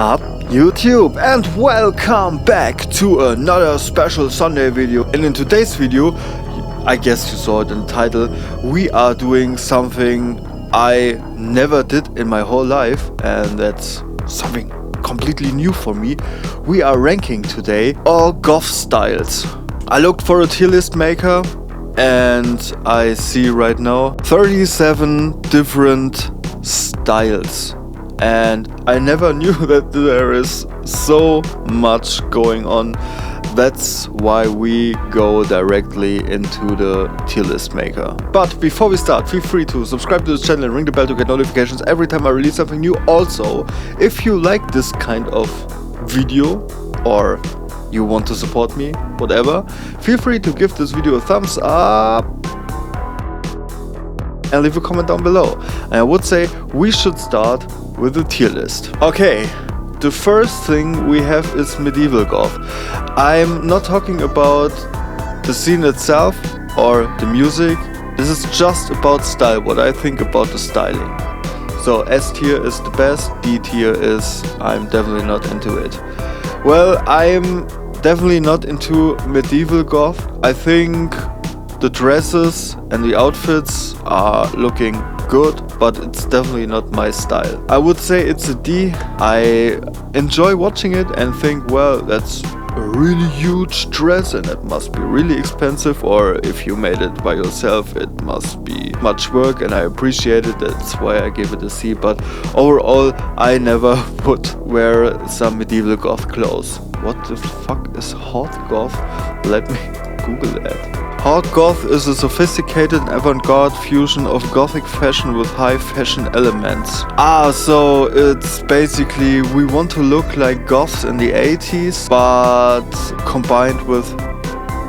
up, YouTube, and welcome back to another special Sunday video. And in today's video, I guess you saw it in the title, we are doing something I never did in my whole life, and that's something completely new for me. We are ranking today all goth styles. I looked for a tier list maker and I see right now 37 different styles. And I never knew that there is so much going on. That's why we go directly into the tier list maker. But before we start, feel free to subscribe to this channel and ring the bell to get notifications every time I release something new. Also, if you like this kind of video or you want to support me, whatever, feel free to give this video a thumbs up and leave a comment down below. And I would say we should start with the tier list. Okay, the first thing we have is medieval goth. I'm not talking about the scene itself or the music. This is just about style, what I think about the styling. So S tier is the best, D tier is I'm definitely not into it. Well, I'm definitely not into medieval goth. I think the dresses and the outfits are looking good, but it's definitely not my style. I would say it's a D. I enjoy watching it and think, well, that's a really huge dress and it must be really expensive, or if you made it by yourself it must be much work, and I appreciate it. That's why I give it a C. But overall, I never would wear some medieval goth clothes. What the fuck is hot goth? Let me Google that. Hot goth is a sophisticated avant-garde fusion of gothic fashion with high fashion elements. So it's basically we want to look like goths in the 80s, but combined with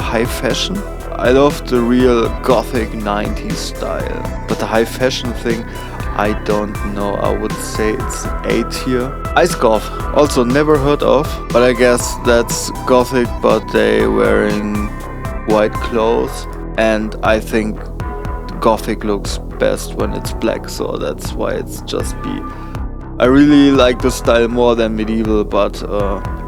high fashion. I love the real gothic 90s style, but the high fashion thing, I don't know. I would say it's A tier. Ice goth, also never heard of, but I guess that's gothic, but they wearing white clothes, and I think gothic looks best when it's black, so that's why it's just B. I really like the style more than medieval, but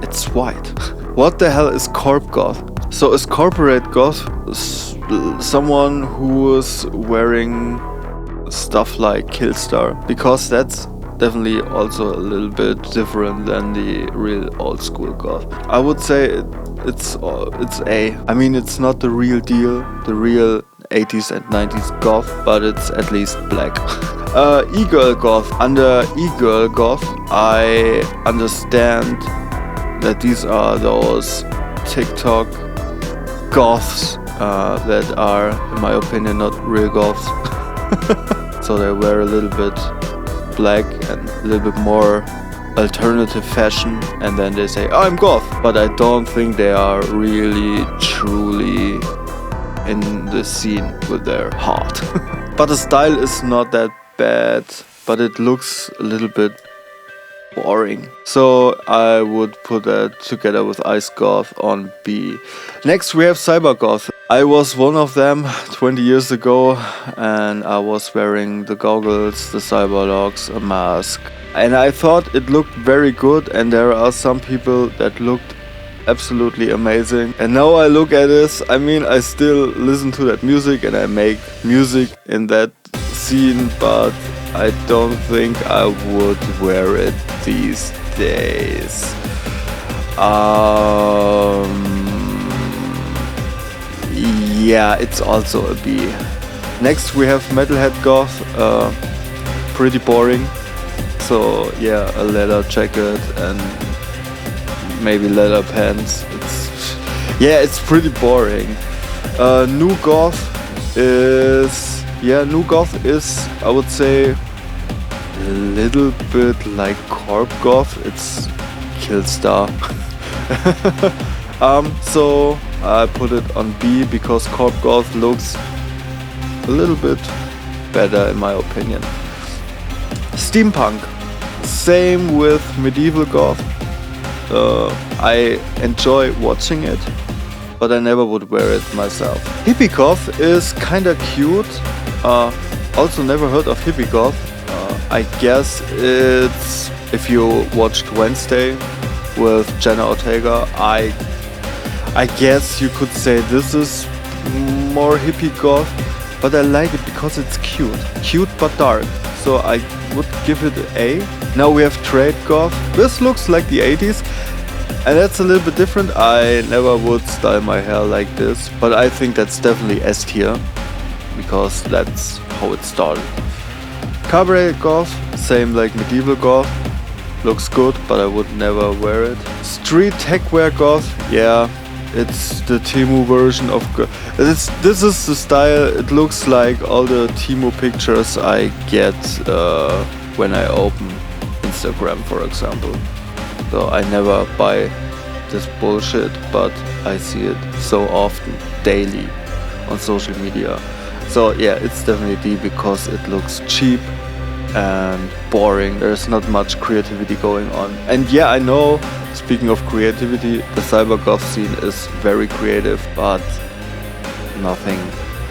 it's white. What the hell is corp goth? So is corporate goth someone who is wearing stuff like Killstar? Because that's definitely also a little bit different than the real old school goth. I would say it's A. I mean, it's not the real deal, the real 80s and 90s goth, but it's at least black. E-girl goth. Under e-girl goth, I understand that these are those TikTok goths that are, in my opinion, not real goths. So they wear a little bit black and a little bit more alternative fashion, and then they say, oh, I'm goth, but I don't think they are really truly in the scene with their heart. But the style is not that bad, but it looks a little bit boring, so I would put that together with ice goth on B. Next we have cyber goth. I was one of them 20 years ago, and I was wearing the goggles, the cyber locks, a mask, and I thought it looked very good, and there are some people that looked absolutely amazing. And now I look at this, I mean, I still listen to that music and I make music in that scene, but I don't think I would wear it these days. Yeah, it's also a B. Next we have metalhead goth. Pretty boring. So yeah, a leather jacket and maybe leather pants. It's pretty boring. New goth is I would say a little bit like corp goth. It's Killstar. So I put it on B because corp goth looks a little bit better in my opinion. Steampunk, same with medieval goth. I enjoy watching it, but I never would wear it myself. Hippie goth is kinda cute. Also never heard of hippie goth. I guess it's if you watched Wednesday with Jenna Ortega, I guess you could say this is more hippie goth, but I like it because it's cute but dark, so I would give it an A. Now we have trade goth. This looks like the 80s, and that's a little bit different. I never would style my hair like this, but I think that's definitely S tier, because that's how it started. Cabaret goth, same like medieval goth, looks good, but I would never wear it. Street tech wear goth, yeah, it's the Temu version of this is the style. It looks like all the Temu pictures I get when I open Instagram, for example. So I never buy this bullshit, but I see it so often, daily, on social media. So yeah, it's definitely D because it looks cheap and boring. There's not much creativity going on. And yeah, I know, speaking of creativity, the cyber goth scene is very creative, but nothing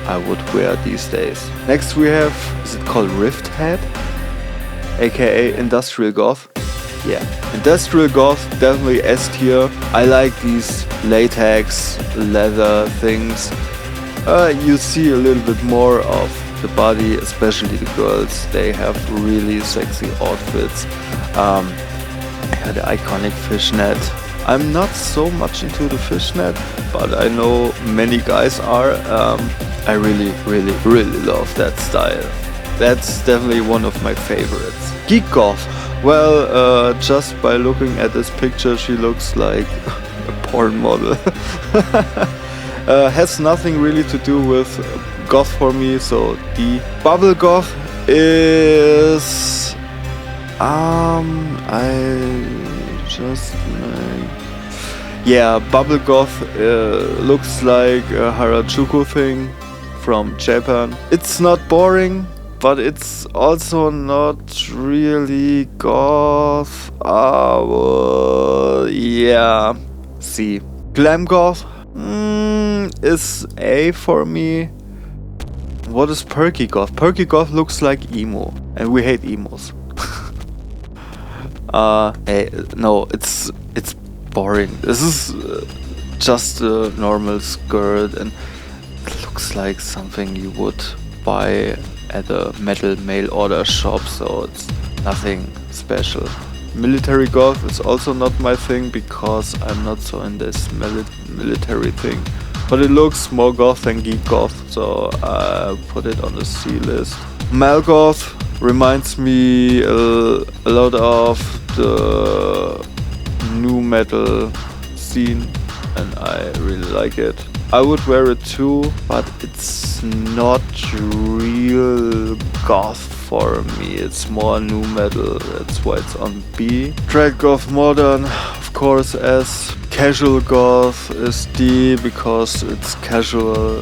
I would wear these days. Next we have, is it called Rift Head? AKA Industrial Goth. Yeah, Industrial Goth, definitely S tier. I like these latex, leather things. You see a little bit more of the body, especially the girls. They have really sexy outfits. Yeah, the iconic fishnet. I'm not so much into the fishnet, but I know many guys are. I really love that style. That's definitely one of my favorites. Geek goth. Well, just by looking at this picture, she looks like a porn model. Has nothing really to do with goth for me, so D. Bubble goth is bubble goth looks like a Harajuku thing from Japan. It's not boring, but it's also not really goth. Yeah, C. Glam goth is A for me. What is perky goth? Perky goth looks like emo, and we hate emos. No, it's boring. This is just a normal skirt, and it looks like something you would buy at a metal mail order shop, so it's nothing special. Military goth is also not my thing because I'm not so in this military thing, but it looks more goth than geek goth, so I put it on the C list. Mal goth reminds me a lot of the nu metal scene, and I really like it. I would wear it too, but it's not real goth for me. It's more nu metal, that's why it's on B. Trad goth modern, of course, S. Casual goth is D because it's casual.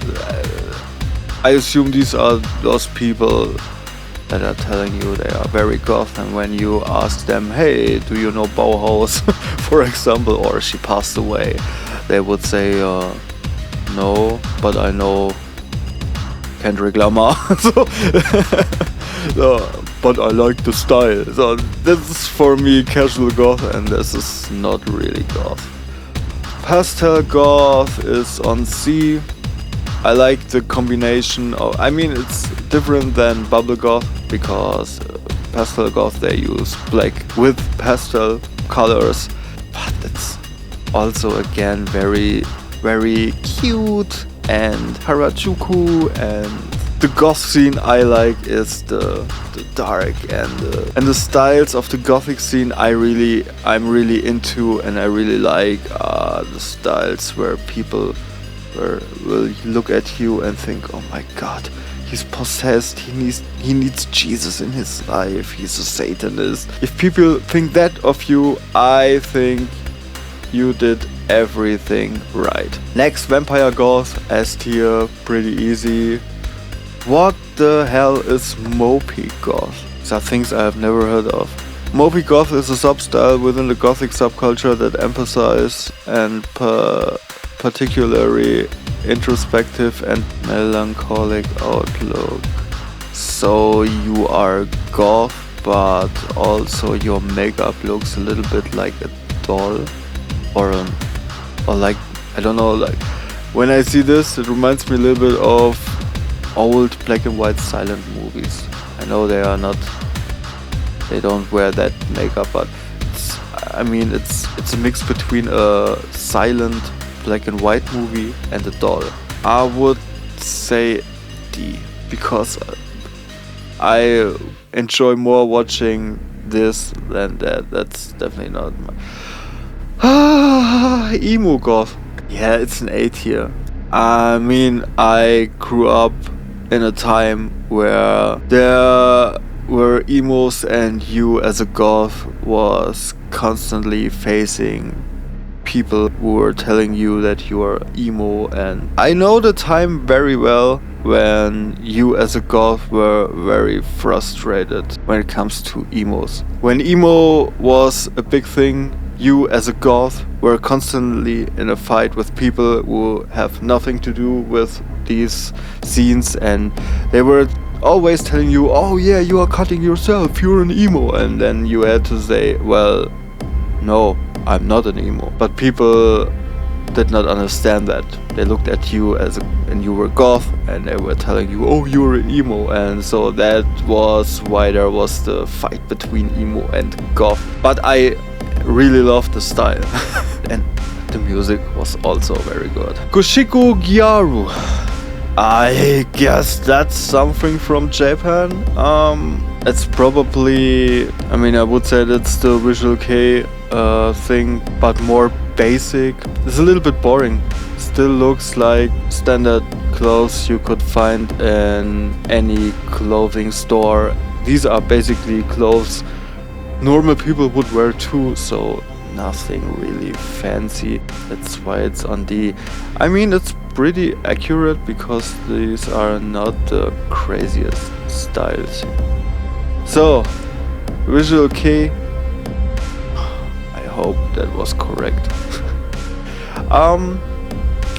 I assume these are those people that are telling you they are very goth, and when you ask them, hey, do you know Bauhaus, for example, or she passed away, they would say, no, but I know Kendrick Lamar. But I like the style. So this is for me casual goth, and this is not really goth. Pastel goth is on C. I like the combination of, I mean, it's different than bubble goth because pastel goth they use black with pastel colors, but it's also again very cute and Harajuku, and the goth scene I like is the dark and the styles of the gothic scene I'm really into, and I really like the styles where people will look at you and think, oh my god, he's possessed, he needs Jesus in his life, he's a Satanist. If people think that of you, I think you did everything right. Next, vampire goth, S tier, pretty easy. What the hell is mopey goth? These are things I have never heard of. Mopey goth is a sub-style within the gothic subculture that emphasizes and particularly introspective and melancholic outlook. So you are goth, but also your makeup looks a little bit like a doll, or like, I don't know, like when I see this, it reminds me a little bit of old black and white silent movies. I know they don't wear that makeup, but it's a mix between a silent black and white movie and a doll. I would say D, because I enjoy more watching this than that. That's definitely not my emo goth. Yeah, it's an A tier. I mean, I grew up in a time where there were emos and you as a goth was constantly facing people who were telling you that you are emo, and I know the time very well when you as a goth were very frustrated when it comes to emos. When emo was a big thing, you as a goth were constantly in a fight with people who have nothing to do with these scenes, and they were always telling you, oh yeah, you are cutting yourself, you're an emo, and then you had to say, well, no, I'm not an emo. But people did not understand that. They looked at you and you were goth, and they were telling you, oh, you're an emo, and so that was why there was the fight between emo and goth. But I really loved the style and the music was also very good. Goshiko Gyaru, I guess that's something from Japan. It's probably, I would say that's the Visual Kei thing, but more basic. It's a little bit boring. Still looks like standard clothes you could find in any clothing store. These are basically clothes normal people would wear too, so nothing really fancy. That's why it's on D. It's pretty accurate because these are not the craziest styles. So, Visual Kei, I hope that was correct.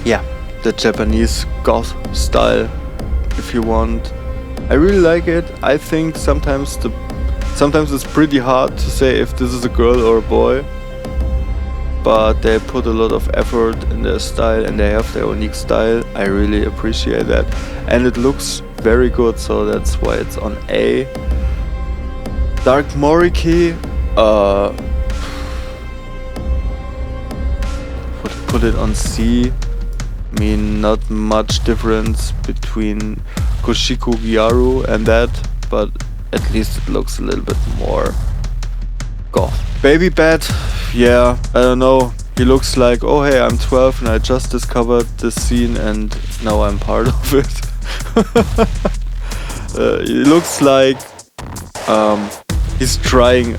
Yeah, the Japanese goth style, if you want. I really like it. I think sometimes it's pretty hard to say if this is a girl or a boy, but they put a lot of effort in their style and they have their unique style. I really appreciate that, and it looks very good, so that's why it's on A. Dark Moriki, would put it on C. Not much difference between Goshiko Gyaru and that, but at least it looks a little bit more goth. Baby Bat, yeah, I don't know. He looks like, oh hey, I'm 12 and I just discovered this scene and now I'm part of it. He looks like he's trying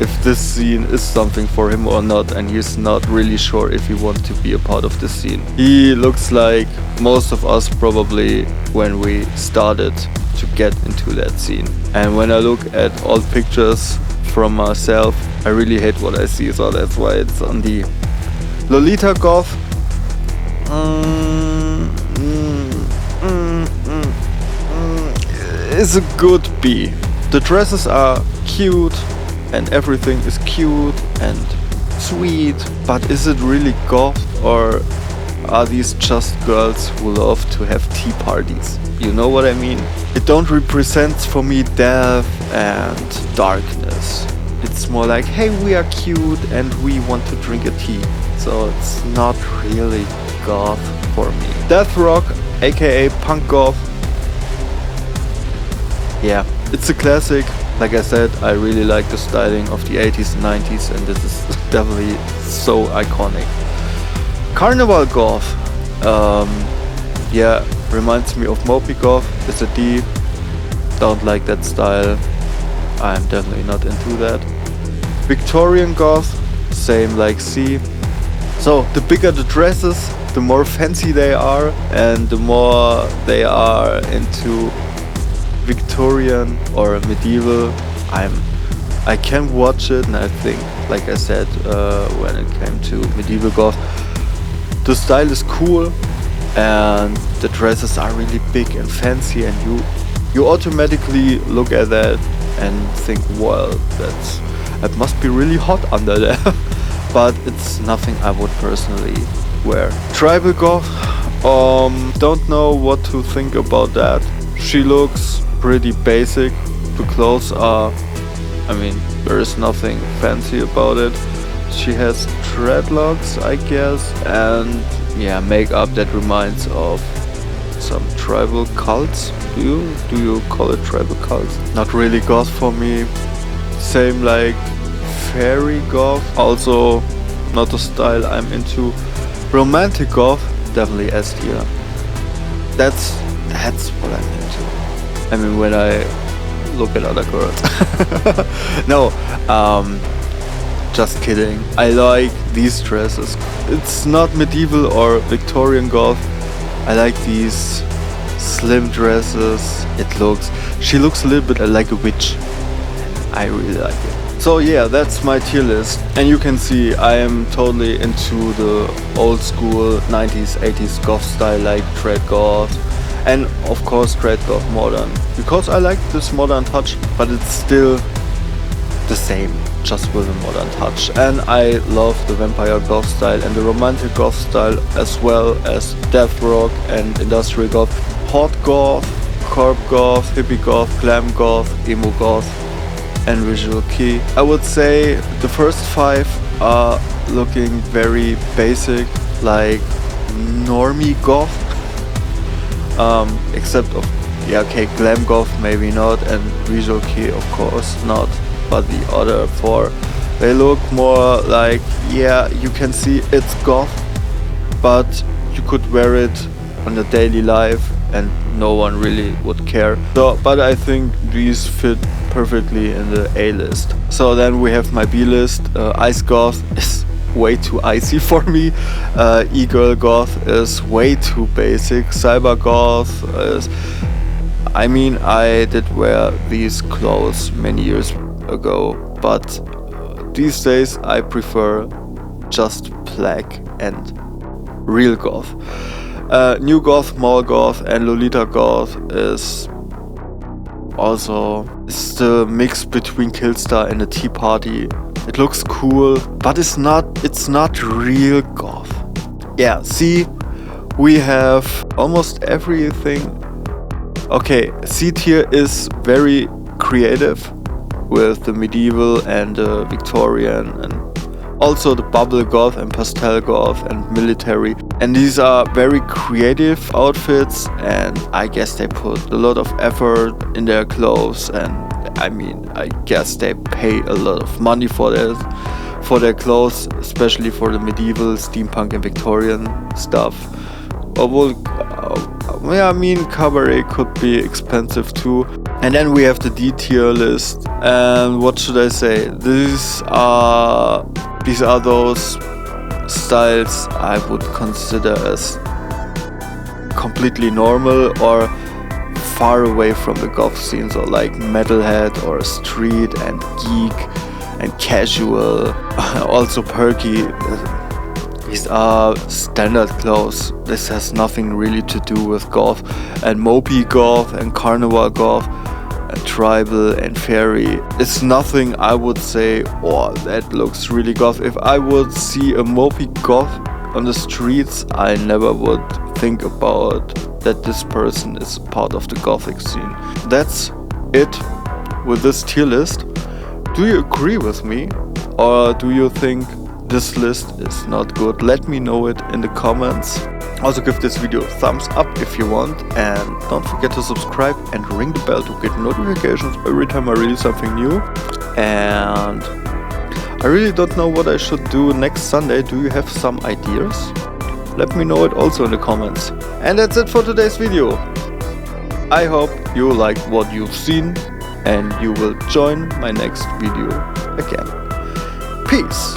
if this scene is something for him or not, and he's not really sure if he wants to be a part of this scene. He looks like most of us probably when we started to get into that scene. And when I look at old pictures from myself, I really hate what I see, so that's why it's on the Lolita Goth. Is a good B. The dresses are cute and everything is cute and sweet, but is it really goth, or are these just girls who love to have tea parties? You know what I mean? It don't represent for me death and darkness. It's more like, hey, we are cute and we want to drink a tea. So it's not really goth for me. Death rock, aka punk goth. Yeah, it's a classic. Like I said, I really like the styling of the 80s and 90s, and this is definitely so iconic. Carnival goth, yeah, reminds me of Mopey goth. It's a D. Don't like that style. I'm definitely not into that. Victorian goth, same like C. So the bigger the dresses, the more fancy they are, and the more they are into Victorian or medieval. I can watch it, and I think, like I said, when it came to medieval goth, the style is cool and the dresses are really big and fancy, and you automatically look at that and think, well, that must be really hot under there. But it's nothing I would personally wear. Tribal goth, don't know what to think about that. She looks pretty basic. The clothes are, I mean, there is nothing fancy about it. She has dreadlocks, I guess, and yeah, makeup that reminds of some tribal cults. Do you call it tribal cults? Not really goth for me. Same like fairy goth, also not the style I'm into. Romantic goth, definitely S tier. That's what I'm into. I mean, when I look at other girls. No, just kidding. I like these dresses. It's not medieval or Victorian goth. I like these slim dresses. She looks a little bit like a witch. I really like it. So yeah, that's my tier list. And you can see I am totally into the old school 90s, 80s goth style, like trad goth. And of course trad goth modern. Because I like this modern touch, but it's still the same, just with a modern touch. And I love the vampire goth style and the romantic goth style, as well as death rock and industrial goth, hot goth, corp goth, hippie goth, glam goth, emo goth, and visual kei. I would say the first 5 are looking very basic, like normie goth, except of, yeah, okay, glam goth maybe not, and visual kei of course not, but the other 4, they look more like, yeah, you can see it's goth, but you could wear it on your daily life and no one really would care. So, but I think these fit perfectly in the A list. So then we have my B list. Ice goth is way too icy for me. E-girl goth is way too basic. Cyber goth is, I mean, I did wear these clothes many years ago, but these days I prefer just black and real goth. New goth, mall goth, and Lolita goth is also the mix between Killstar and a Tea Party. It looks cool, but it's not real goth. Yeah, see, we have almost everything. Okay, C tier is very creative with the medieval and the Victorian, and also the bubble goth and pastel goth and military. And these are very creative outfits, and I guess they put a lot of effort in their clothes, and I mean, I guess they pay a lot of money for their clothes, especially for the medieval, steampunk and Victorian stuff. Yeah, I mean, cabaret could be expensive too. And then we have the D tier list, and what should I say? These are those styles I would consider as completely normal or far away from the goth scene, so like metalhead or street and geek and casual, also perky. These are standard clothes. This has nothing really to do with goth. And mopey goth and carnival goth and tribal and fairy, it's nothing I would say, oh, that looks really goth. If I would see a mopey goth on the streets, I never would think about that this person is part of the gothic scene. That's it with this tier list. Do you agree with me, or do you think this list is not good? Let me know it in the comments. Also give this video a thumbs up if you want, and don't forget to subscribe and ring the bell to get notifications every time I release something new. And I really don't know what I should do next Sunday. Do you have some ideas? Let me know it also in the comments. And that's it for today's video. I hope you liked what you've seen, and you will join my next video again. Peace!